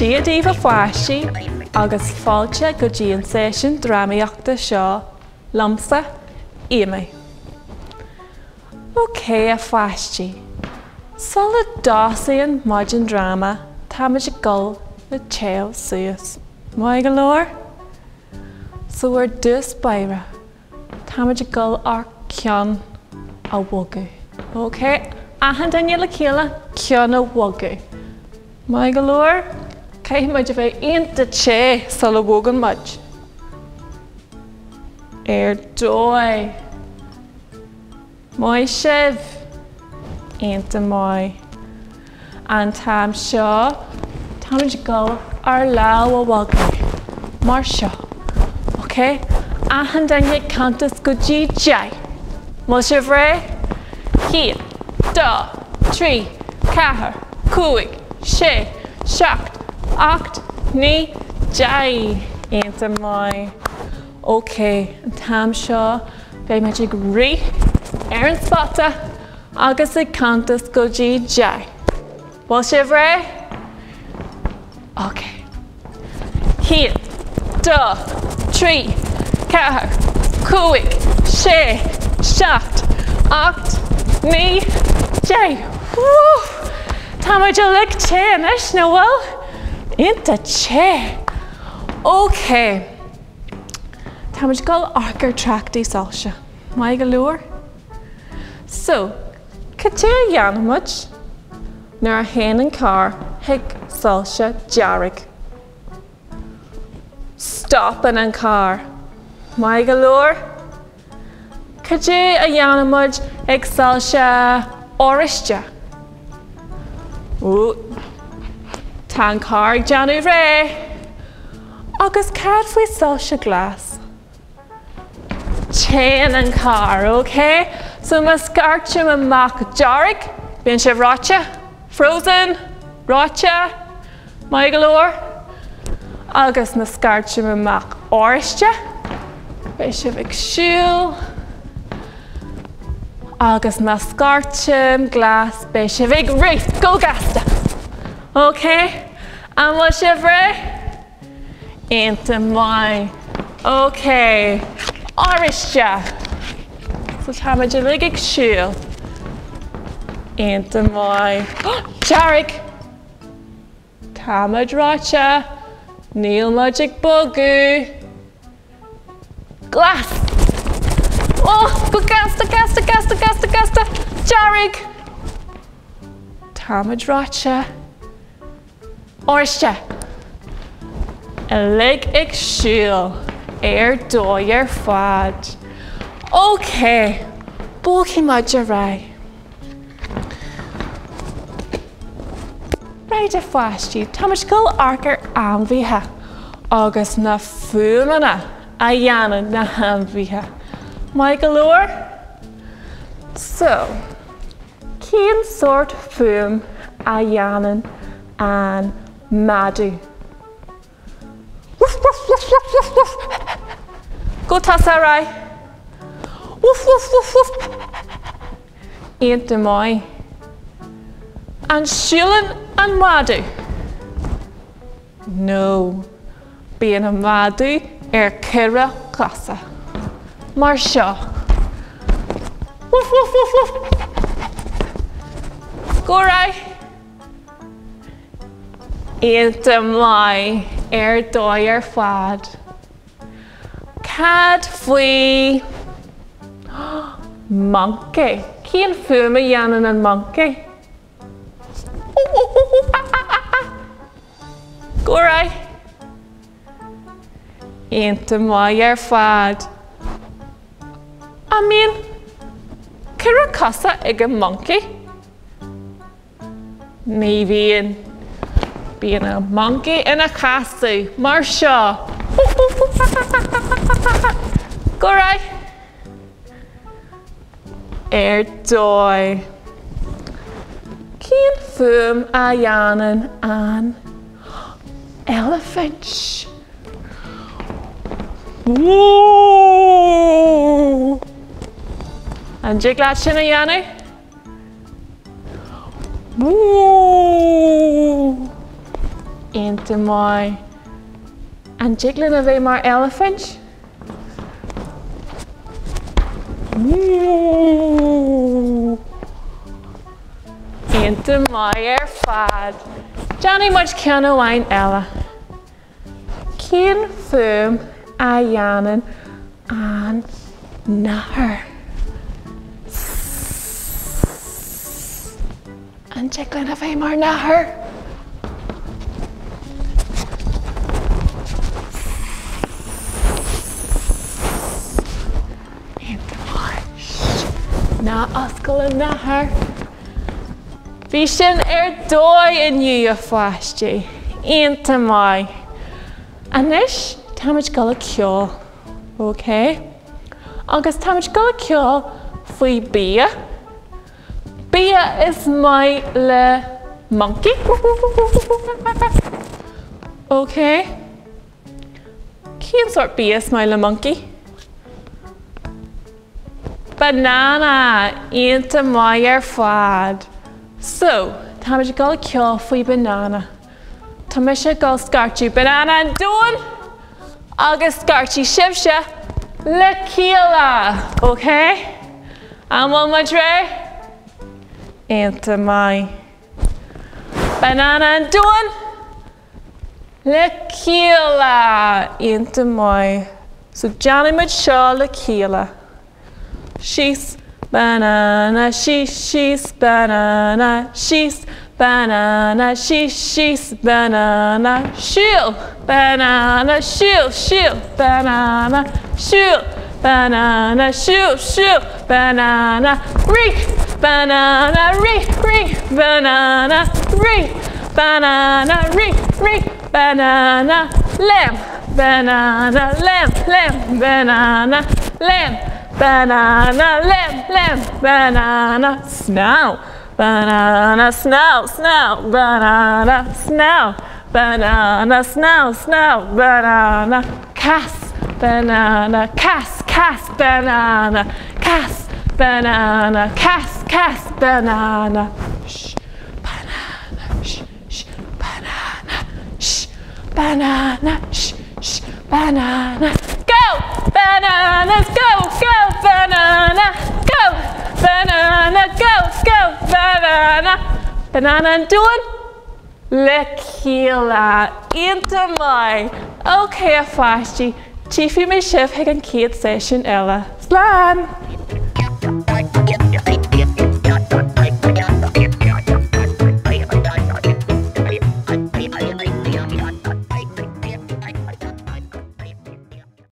díadí a pháistí agus fáilte go dtí an Seisiún drámaíochta seo lamsa imé. Ok, a pháistí. Sulla dásaíonn maid an drama tá muid gol na téil suas. Mai go leor? So we're dus baire. Tá muid gol ar ceann a bhogu. Ok? Ahan daine le chéile ceann a bhogu. Mai go leor? Cai muid a bheith aonta té sulla bhogan muid. Dói. Mai sibh. Aonta mai. An táim seo, tá muid gol ar leabhar a bhogu. Mar seo. Ok? Ahan daine cantas go dtí deich. Má sibh ré? 1, 2, 3, 4, 5, 6, 7, 8, 9, 10. Aonta mai. Ok, an táim seo, bheith muid ag rí ar an spata agus ag cantas go dtí deich. Má sibh ré? Ok. 1, 2, 3, 4, 5, 6, 7, 8, 9, 10. Tá muid a le té inis nó bhfuil? Aonta té. Ok. Tá muid gol arcar trachtaí sáilse. Mai go leor? So, caté dhéanamid nuair a théann an car hic sáilse dearg. Stop in an car. Mai go leor? Caté a dhéanamid ag sáilse áiriste. Tá an car ag deanú ré. Agus cad faoi sáilse glas. Té in an car, ok? So ma scartim amach dearg. Bíonn sibh ráite. Frozen. Ráite. Mai go leor? Agus na scartim amach áiriste. Bheith sibh ag siúil. Agus na scartim glas bheith sibh ag rith go gasta. Ok? An bhfuil sibh ré? Aonta mai. Ok. Áiriste. So tá muid a lig ag siúil. Aonta mai. Dearg. Tá muid ráite. Níl muid ag bogu. Glas. Go gasta. Dearg. Tá muid ráite. Áiriste. A lig ag siúil. Dói ar fad. Ok. Bócaí muid a rá. Ráid a pháistí, tá muid gol arcar ainmhithe agus na fuamanna a dhéanann na ainmhithe. Mai go leor? So, cén sort fuam a dhéanann an madú? Go tasa rai. Woof. Aonta mai. An siúlann an madú? No. Bíonn an madú ar cire clasa. Mar seo. Woof. Go rai. Aonta mai. Dói ar fad. Cad faoi monkey. Cén fuam a dhéanann an monkey? Go raibh. Aonta mai ar fad. I mean, cire cosa ag an monkey? Ní bíonn a monkey ina casú, mar seo. Go raibh. Dói. Cén fuam a dhéanann an elephant? Whoa! An jiglaat sin a dhéanamh? Whoa! Ínta mai. An jiglin a bheith mar elephant. Ínta mai fad. Johnny much ceann amháin eile. Cén fuam a dhéanann an nahar. An jiglin a bheith mar nahar. Na oscail an nahar. Bhí sin dói inniu a pháistí. Ínta mai. Anis, táimid go le ceol. OK? Agus táimid go le ceol faoi bia. Bia is mai le monkey. OK? Cén sort bia is mai le monkey? Banana, ínta mai fad. So, táimid go le ceol faoi banana. Tá me se go scartú banana an dúin agus scartú sibse le cíala. OK? Amol madre? Ínta mai. Banana an dúin le cíala. Ínta mai. So, Johnny mud seo le cíala. She's banana, she's banana, she's banana, she's banana, she'll banana, she'll banana, she'll banana, she'll banana, reek banana, reek banana, reek banana, reek banana, lamb banana, lamb banana, lamb banana, lamb, banana, snow, banana, snow, banana, snow, banana, snow, banana, cass, banana, cass, banana, cass, banana, cass, banana, shh, banana, shh, banana, shh, banana, shh, banana, go, bananas, go, banana, go, banana, go, banana, banana and doing le cíala, ínta mai. OK a pháistí, tíofaí mé sibh ag an céad sesiún eile. Slán!